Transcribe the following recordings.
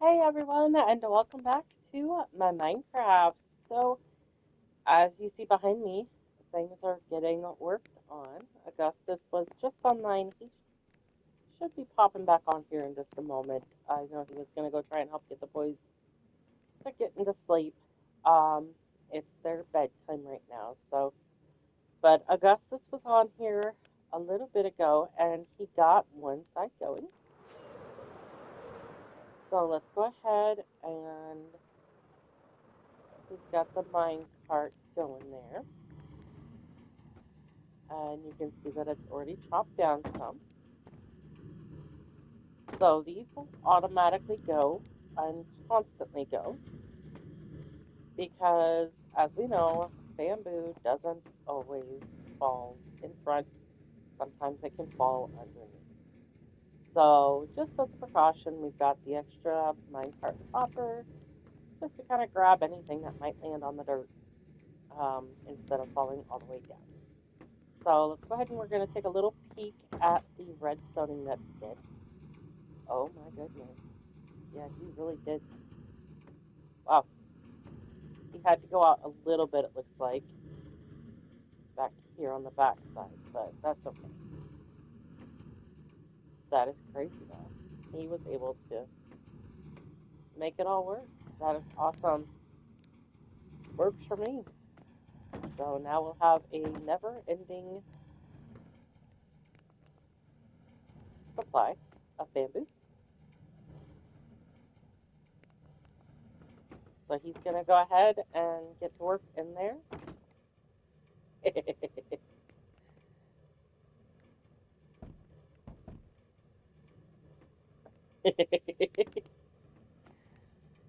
Hey everyone, and welcome back to my Minecraft. So, as you see behind me, things are getting worked on. Augustus was just online. He should be popping back on here in just a moment. I know he was going to go try and help get the boys to get into sleep. Um, it's their bedtime right now. But Augustus was on here a little bit ago, and he got one side going. So let's go ahead and he's got the mine carts going there. And you can see that it's already chopped down some. So these will automatically go and constantly go because, as we know, bamboo doesn't always fall in front. Sometimes it can fall underneath. So just as a precaution, we've got the extra minecart hopper just to kind of grab anything that might land on the dirt instead of falling all the way down. So let's go ahead and we're going to take a little peek at the redstoning that we did. Oh my goodness. Yeah, he really did. Wow. He had to go out a little bit, it looks like, back here on the back side, but that's okay. That is crazy, though. He was able to make it all work. That is awesome. Works for me. So now we'll have a never-ending supply of bamboo. So he's going to go ahead and get to work in there.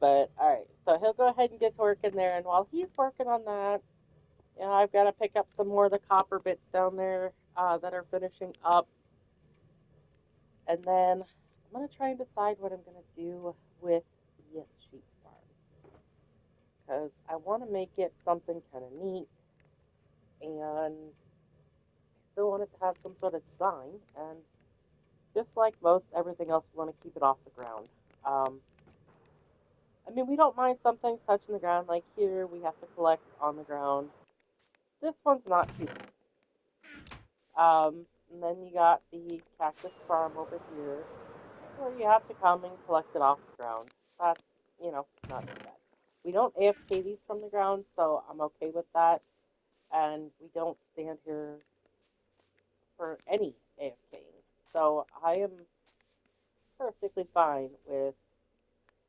But all right, so he'll go ahead and get to work in there, and while he's working on that, I've got to pick up some more of the copper bits down there that are finishing up, and then I'm gonna try and decide what I'm gonna do with the sheep farm because I want to make it something kind of neat, and I still want it to have some sort of design, and just like most everything else, we want to keep it off the ground. Um, I mean, we don't mind some things touching the ground, like here we have to collect on the ground. This one's not too bad. And then you got the cactus farm over here, where you have to come and collect it off the ground. That's, not too bad. We don't AFK these from the ground, so I'm okay with that. And we don't stand here for any AFKing. So I am perfectly fine with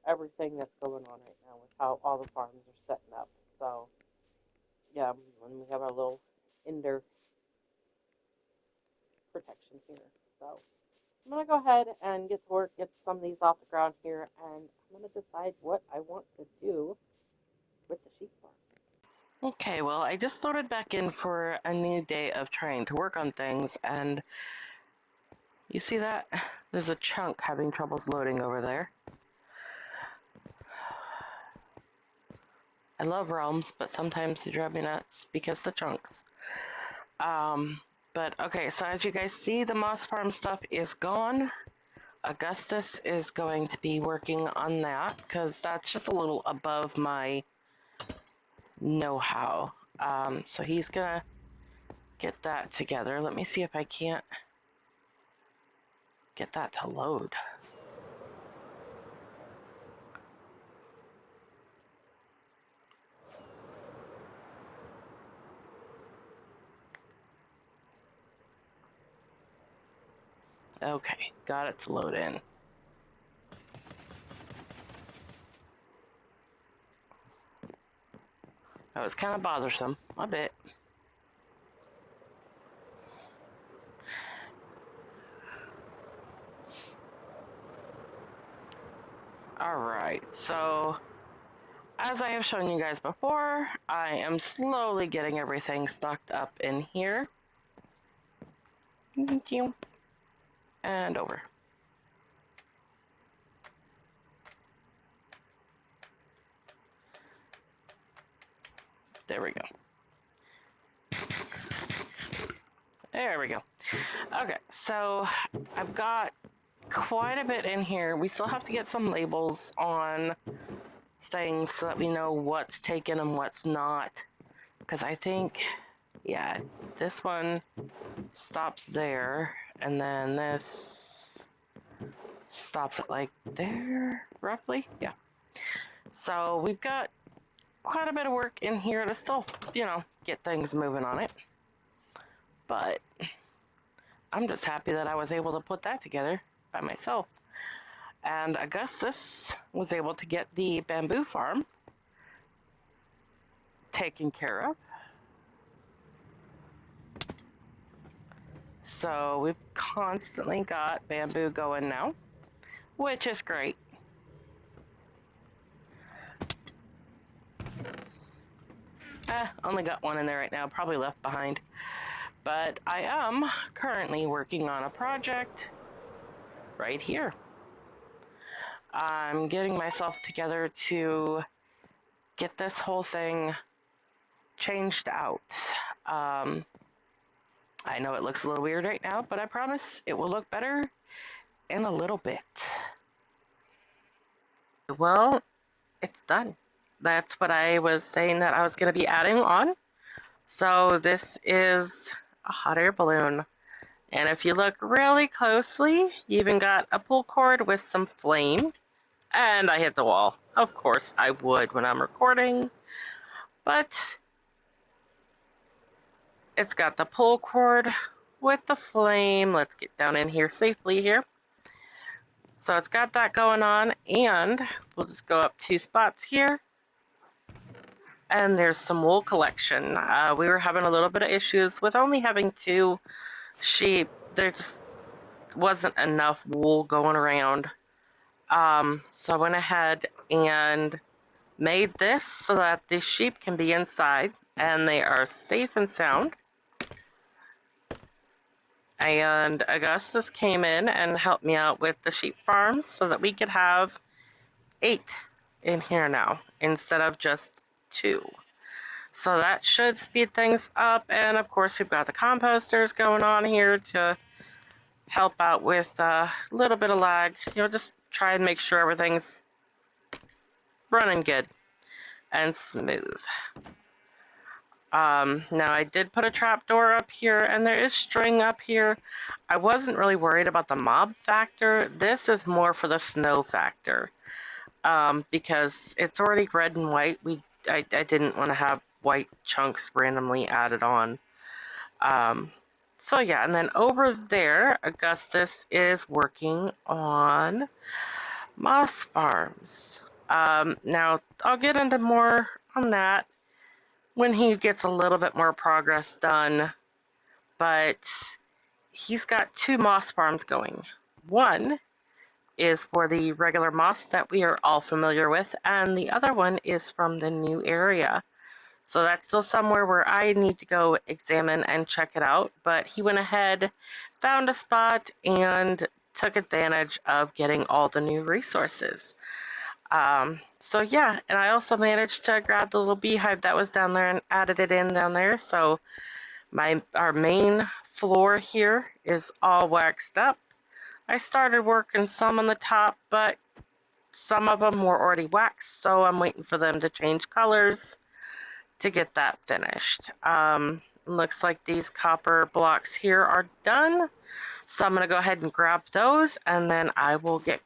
everything that's going on right now with how all the farms are setting up. So, yeah, when we have our little ender protection here. So, I'm going to go ahead and get to work, get some of these off the ground here, and I'm going to decide what I want to do with the sheep farm. Okay, well, I just loaded back in for a new day of trying to work on things, and you see that? There's a chunk having troubles loading over there. I love realms, but sometimes they drive me nuts because the chunks. But okay, so as you guys see, the moss farm stuff is gone. Augustus is going to be working on that because that's just a little above my know-how. So he's gonna get that together. Let me see if I can't get that to load. Okay, got it to load in. That was kind of bothersome, a bit. Alright, so as I have shown you guys before, I am slowly getting everything stocked up in here. Thank you. And over. There we go. There we go. Okay, so I've got quite a bit in here. We still have to get some labels on things so that we know what's taken and what's not. Because I think, yeah, this one stops there, and then this stops at like there, roughly. Yeah. So we've got quite a bit of work in here to still, get things moving on it. But I'm just happy that I was able to put that together by myself. And Augustus was able to get the bamboo farm taken care of. So we've constantly got bamboo going now, which is great. Only got one in there right now, probably left behind. But I am currently working on a project right here. I'm getting myself together to get this whole thing changed out. Um, I know it looks a little weird right now, but I promise it will look better in a little bit. Well, it's done. That's what I was saying that I was going to be adding on. So this is a hot air balloon. And if you look really closely, you even got a pull cord with some flame. And I hit the wall. Of course I would when I'm recording. But it's got the pull cord with the flame. Let's get down in here safely here. So it's got that going on, and we'll just go up 2 spots here. And there's some wool collection. We were having a little bit of issues with only having 2 sheep. There just wasn't enough wool going around. So I went ahead and made this so that the sheep can be inside and they are safe and sound. And Augustus came in and helped me out with the sheep farms so that we could have 8 in here now instead of just 2. So that should speed things up. And of course, we've got the composters going on here to help out with a little bit of lag. Just try and make sure everything's running good and smooth. Now I did put a trap door up here, and there is string up here. I wasn't really worried about the mob factor. This is more for the snow factor, because it's already red and white. I didn't want to have white chunks randomly added on. So yeah, and then over there, Augustus is working on moss farms. Now I'll get into more on that when he gets a little bit more progress done, but he's got 2 moss farms going. One is for the regular moss that we are all familiar with, and the other one is from the new area. So that's still somewhere where I need to go examine and check it out, but he went ahead, found a spot, and took advantage of getting all the new resources. So yeah, and I also managed to grab the little beehive that was down there and added it in down there. So our main floor here is all waxed up. I started working some on the top, but some of them were already waxed, so I'm waiting for them to change colors to get that finished. Looks like these copper blocks here are done, so I'm going to go ahead and grab those, and then I will get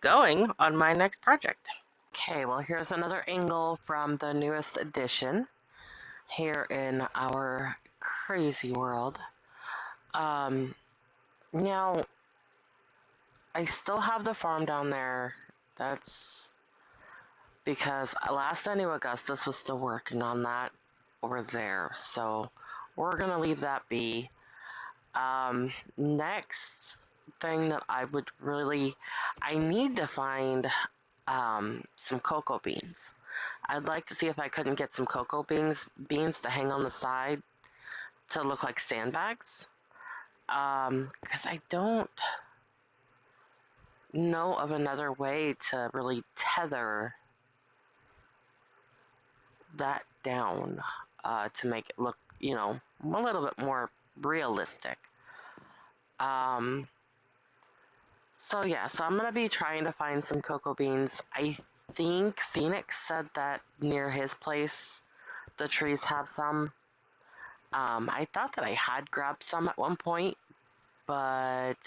going on my next project. Okay, well, here's another angle from the newest edition here in our crazy world. Now, I still have the farm down there. That's because last I knew Augustus was still working on that over there. So we're going to leave that be. Next thing that I need to find some cocoa beans. I'd like to see if I couldn't get some cocoa beans to hang on the side to look like sandbags. Because I don't know of another way to really tether that down to make it look, a little bit more realistic. So yeah, so I'm gonna be trying to find some cocoa beans. I think Phoenix said that near his place the trees have some. I thought that I had grabbed some at one point, but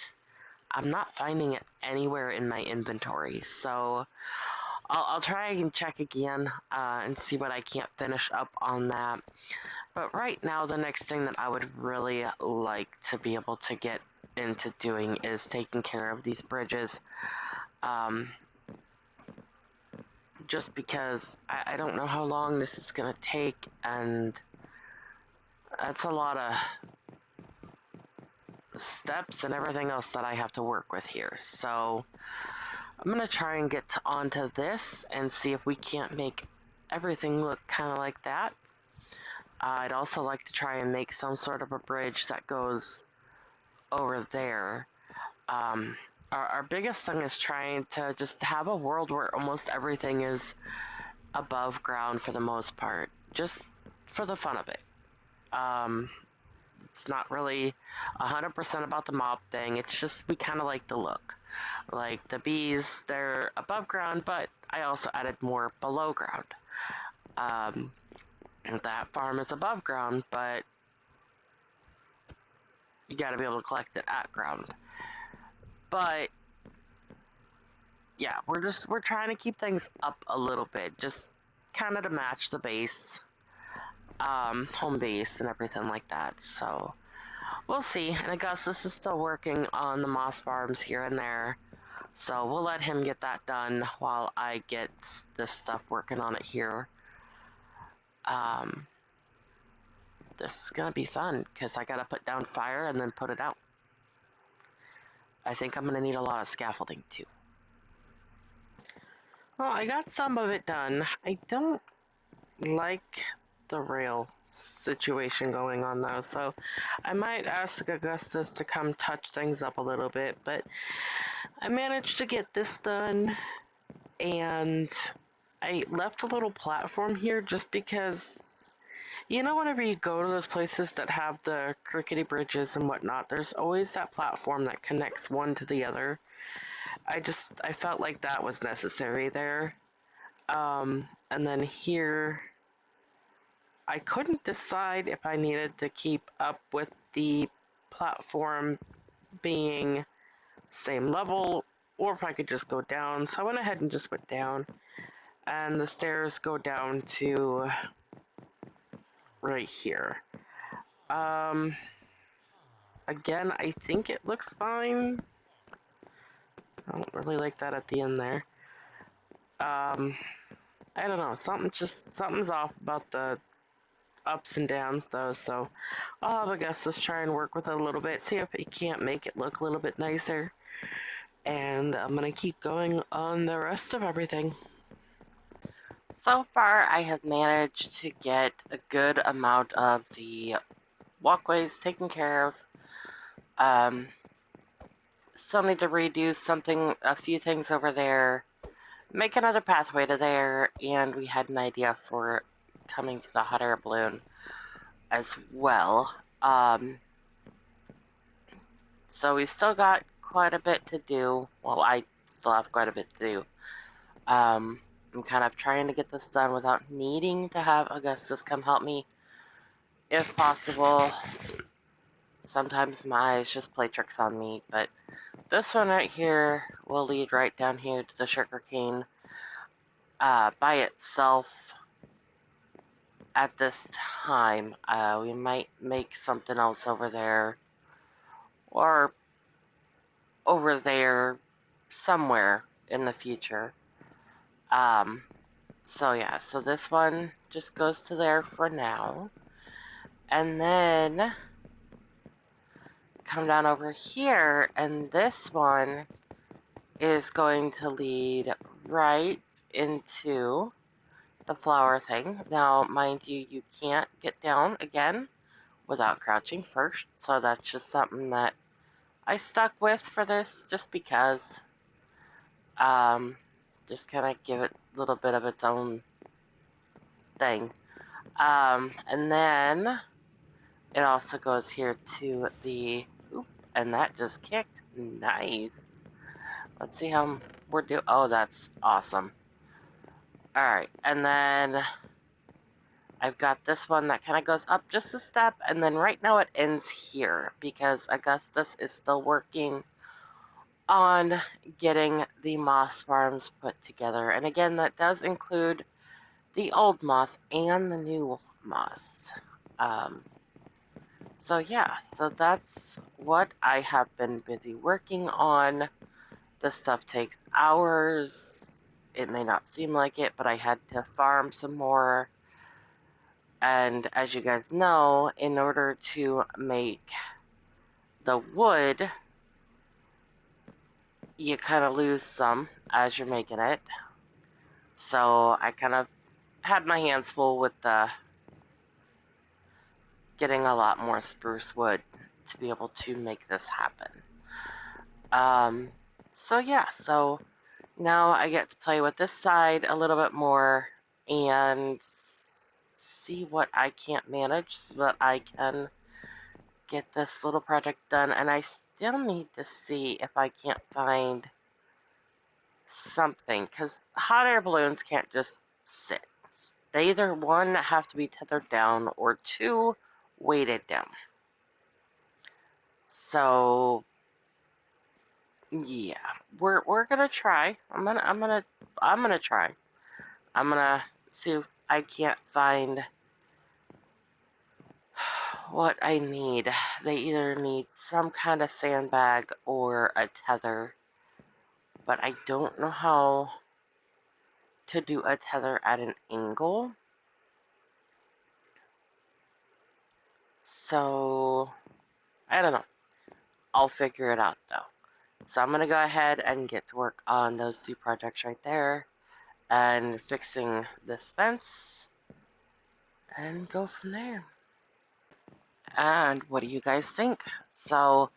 I'm not finding it anywhere in my inventory. So I'll try and check again and see what I can't finish up on that. But right now, the next thing that I would really like to be able to get into doing is taking care of these bridges. Um, just because I don't know how long this is going to take, and that's a lot of steps and everything else that I have to work with here. So I'm going to try and get onto this and see if we can't make everything look kind of like that. I'd also like to try and make some sort of a bridge that goes over there. Our biggest thing is trying to just have a world where almost everything is above ground for the most part, just for the fun of it. Um, it's not really 100% about the mob thing, it's just we kind of like the look. Like the bees, they're above ground, but I also added more below ground. Um, and that farm is above ground, but you gotta be able to collect it at ground. But yeah, we're trying to keep things up a little bit, just kind of to match the base, home base and everything like that. So we'll see. And Augustus is still working on the moss farms here and there, so we'll let him get that done while I get this stuff working on it here. Um, this is gonna be fun because I gotta put down fire and then put it out. I think I'm gonna need a lot of scaffolding too. Well, I got some of it done. I don't like the rail situation going on though, so I might ask Augustus to come touch things up a little bit, but I managed to get this done, and I left a little platform here just because, you know, whenever you go to those places that have the crickety bridges and whatnot, there's always that platform that connects one to the other. I felt like that was necessary there. And then here, I couldn't decide if I needed to keep up with the platform being same level or if I could just go down. So I went ahead and just went down. And the stairs go down to right here. Um, again, I think it looks fine. I don't really like that at the end there. Um, I don't know. Something's off about the ups and downs though, so I'll have Augustus try and work with it a little bit, see if he can't make it look a little bit nicer. And I'm gonna keep going on the rest of everything. So far, I have managed to get a good amount of the walkways taken care of. Still need to redo a few things over there, make another pathway to there, and we had an idea for coming to the hot air balloon as well. So we've still got quite a bit to do. Well, I still have quite a bit to do. I'm kind of trying to get this done without needing to have Augustus come help me, if possible. Sometimes my eyes just play tricks on me, but this one right here will lead right down here to the sugarcane by itself at this time. We might make something else over there or over there somewhere in the future. So yeah, so this one just goes to there for now. And then come down over here, and this one is going to lead right into the flower thing. Now, mind you, you can't get down again without crouching first, so that's just something that I stuck with for this just because. Just kind of give it a little bit of its own thing. And then it also goes here to the, oop, and that just kicked. Nice. Let's see how we're doing. Oh, that's awesome. Alright, and then I've got this one that kind of goes up just a step, and then right now it ends here because Augustus is still working on getting the moss farms put together. And again, that does include the old moss and the new moss. So yeah, so that's what I have been busy working on. This stuff takes hours. It may not seem like it, but I had to farm some more. And as you guys know, in order to make the wood, you kind of lose some as you're making it. So I kind of had my hands full with getting a lot more spruce wood to be able to make this happen. So yeah, so now I get to play with this side a little bit more and see what I can't manage so that I can get this little project done. And I still need to see if I can't find something, because hot air balloons can't just sit. They either, one, have to be tethered down, or two, weighted down. So yeah, we're gonna try. I'm gonna try. I'm gonna see if I can't find what I need. They either need some kind of sandbag or a tether, but I don't know how to do a tether at an angle. So I don't know. I'll figure it out though. So I'm gonna go ahead and get to work on those two projects right there and fixing this fence and go from there. And what do you guys think? So,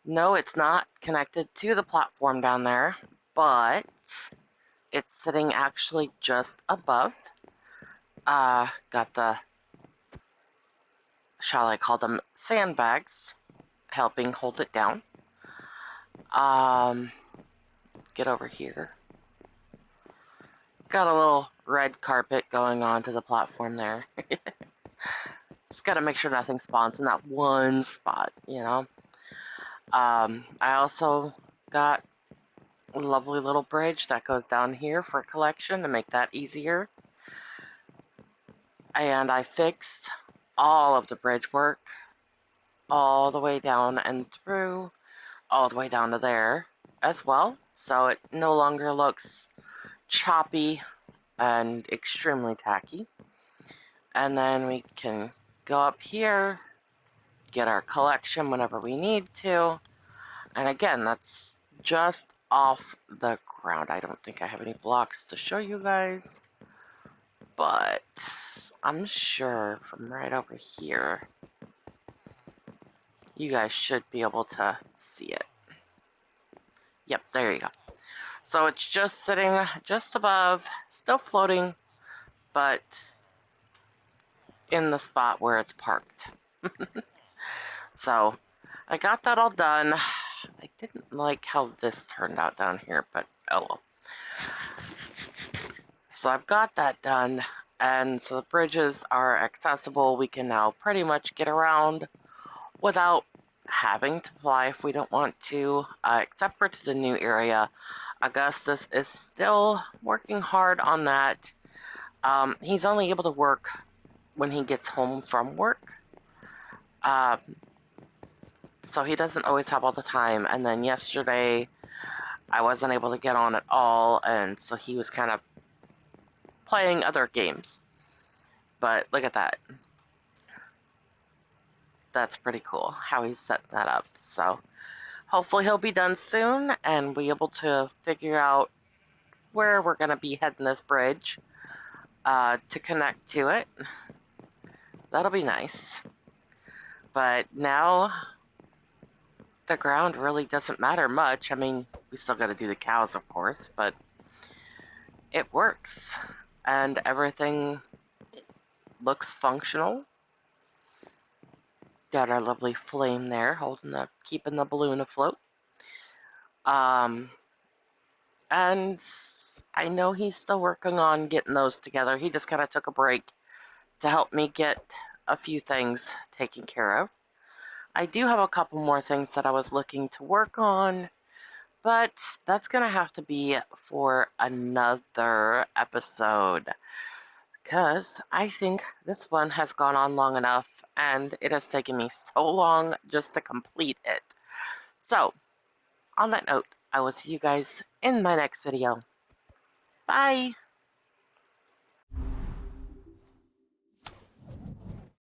no, it's not connected to the platform down there, but it's sitting actually just above. Got the, shall I call them, sandbags, helping hold it down. Get over here. Got a little red carpet going on to the platform there. Just gotta make sure nothing spawns in that one spot, you know? I also got a lovely little bridge that goes down here for collection to make that easier. And I fixed all of the bridge work all the way down and through, all the way down to there as well. So it no longer looks choppy and extremely tacky. And then we can go up here, get our collection whenever we need to. And again, that's just off the ground. I don't think I have any blocks to show you guys, but I'm sure from right over here, you guys should be able to see it. Yep, there you go. So it's just sitting just above, still floating, but in the spot where it's parked. So I got that all done. I didn't like how this turned out down here, but oh well. So I've got that done, and so the bridges are accessible. We can now pretty much get around without having to fly if we don't want to, except for to the new area. Augustus is still working hard on that. He's only able to work when he gets home from work. So he doesn't always have all the time. And then yesterday, I wasn't able to get on at all, and so he was kind of playing other games. But look at that. That's pretty cool how he's setting that up. So hopefully he'll be done soon and be able to figure out where we're going to be heading this bridge to connect to it. That'll be nice. But now the ground really doesn't matter much. I mean, we still got to do the cows, of course, but it works. And everything looks functional. Got our lovely flame there, keeping the balloon afloat. And I know he's still working on getting those together. He just kind of took a break to help me get a few things taken care of. I do have a couple more things that I was looking to work on, but that's going to have to be for another episode because I think this one has gone on long enough and it has taken me so long just to complete it. So, on that note, I will see you guys in my next video. Bye!